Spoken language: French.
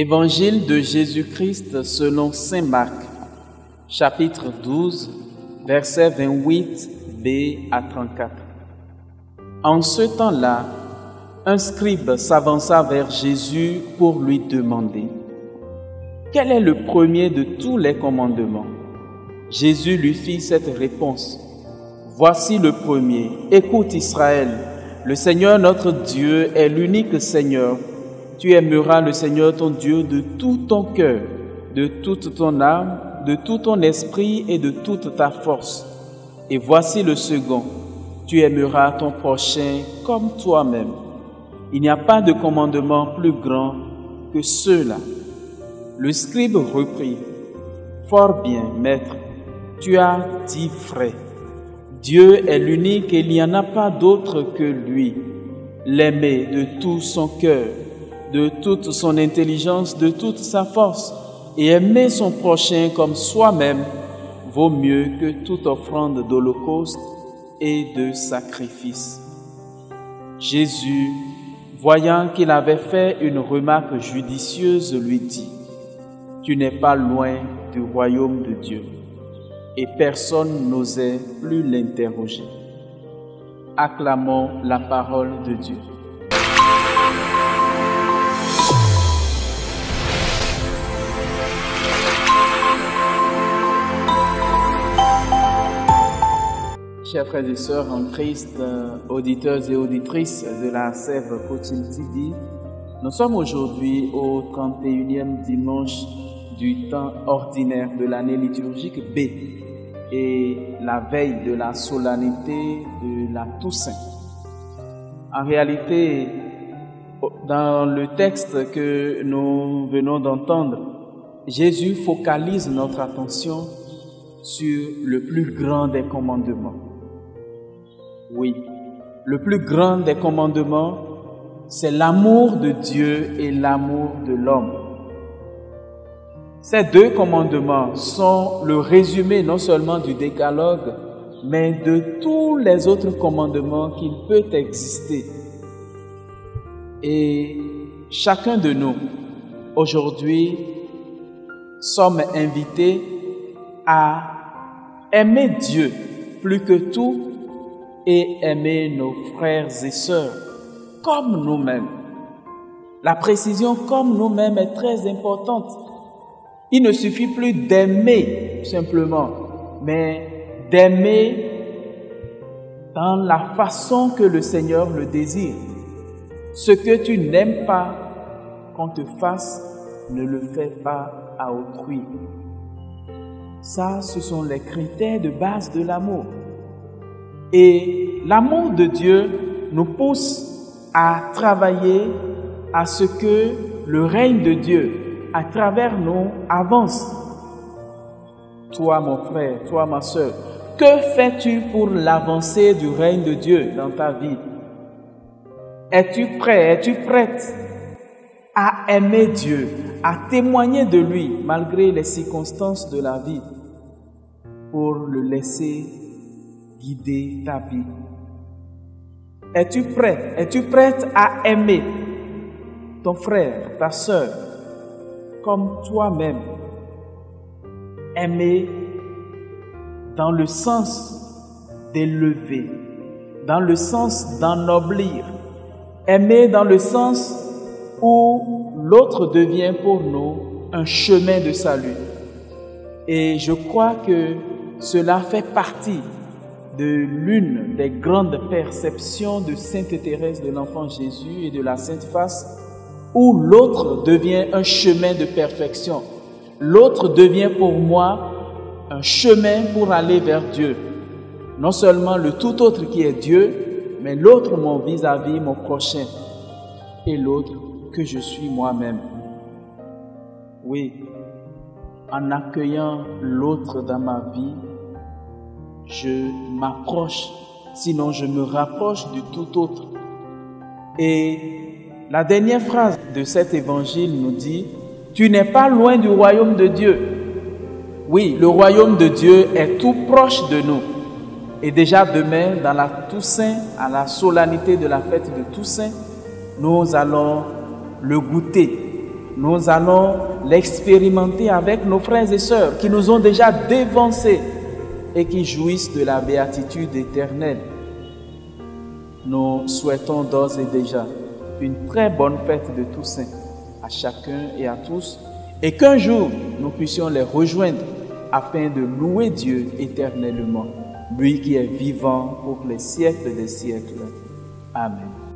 Évangile de Jésus-Christ selon saint Marc, chapitre 12, versets 28b à 34. En ce temps-là, un scribe s'avança vers Jésus pour lui demander: quel est le premier de tous les commandements? Jésus lui fit cette réponse: voici le premier. Écoute Israël, le Seigneur notre Dieu est l'unique Seigneur. Tu aimeras le Seigneur ton Dieu de tout ton cœur, de toute ton âme, de tout ton esprit et de toute ta force. Et voici le second: tu aimeras ton prochain comme toi-même. Il n'y a pas de commandement plus grand que ceux-là. Le scribe reprit: fort bien, maître, tu as dit vrai. Dieu est l'unique et il n'y en a pas d'autre que lui. L'aimer de tout son cœur, de toute son intelligence, de toute sa force, et aimer son prochain comme soi-même vaut mieux que toute offrande d'holocauste et de sacrifice. Jésus, voyant qu'il avait fait une remarque judicieuse, lui dit: tu n'es pas loin du royaume de Dieu. Et personne n'osait plus l'interroger. Acclamons la parole de Dieu. Chers frères et sœurs en Christ, auditeurs et auditrices de la Sèvre Coaching TV, nous sommes aujourd'hui au 31e dimanche du temps ordinaire de l'année liturgique B et la veille de la solennité de la Toussaint. En réalité, dans le texte que nous venons d'entendre, Jésus focalise notre attention sur le plus grand des commandements. Oui, le plus grand des commandements, c'est l'amour de Dieu et l'amour de l'homme. Ces deux commandements sont le résumé non seulement du décalogue, mais de tous les autres commandements qu'il peut exister. Et chacun de nous, aujourd'hui, sommes invités à aimer Dieu plus que tout et aimer nos frères et sœurs comme nous-mêmes. La précision comme nous-mêmes est très importante. Il ne suffit plus d'aimer simplement, mais d'aimer dans la façon que le Seigneur le désire. Ce que tu n'aimes pas qu'on te fasse, ne le fais pas à autrui. Ça, ce sont les critères de base de l'amour. Et l'amour de Dieu nous pousse à travailler à ce que le règne de Dieu, à travers nous, avance. Toi, mon frère, toi, ma sœur, que fais-tu pour l'avancée du règne de Dieu dans ta vie? Es-tu prêt, es-tu prête à aimer Dieu, à témoigner de lui malgré les circonstances de la vie pour le laisser guider ta vie? Es-tu prêt, es-tu prête à aimer ton frère, ta sœur, comme toi-même? Aimer dans le sens d'élever, dans le sens d'ennoblir, aimer dans le sens où l'autre devient pour nous un chemin de salut. Et je crois que cela fait partie de l'une des grandes perceptions de Sainte Thérèse de l'Enfant Jésus et de la Sainte Face, où l'autre devient un chemin de perfection. L'autre devient pour moi un chemin pour aller vers Dieu. Non seulement le tout autre qui est Dieu, mais l'autre mon vis-à-vis, mon prochain, et l'autre que je suis moi-même. Oui, en accueillant l'autre dans ma vie, je m'approche, sinon je me rapproche du tout autre. Et la dernière phrase de cet évangile nous dit: tu n'es pas loin du royaume de Dieu. Oui, le royaume de Dieu est tout proche de nous. Et déjà demain, dans la Toussaint, à la solennité de la fête de Toussaint, nous allons le goûter. nous allons l'expérimenter avec nos frères et sœurs qui nous ont déjà dévancés et qui jouissent de la béatitude éternelle. Nous souhaitons d'ores et déjà une très bonne fête de Toussaint à chacun et à tous, et qu'un jour nous puissions les rejoindre afin de louer Dieu éternellement, lui qui est vivant pour les siècles des siècles. Amen.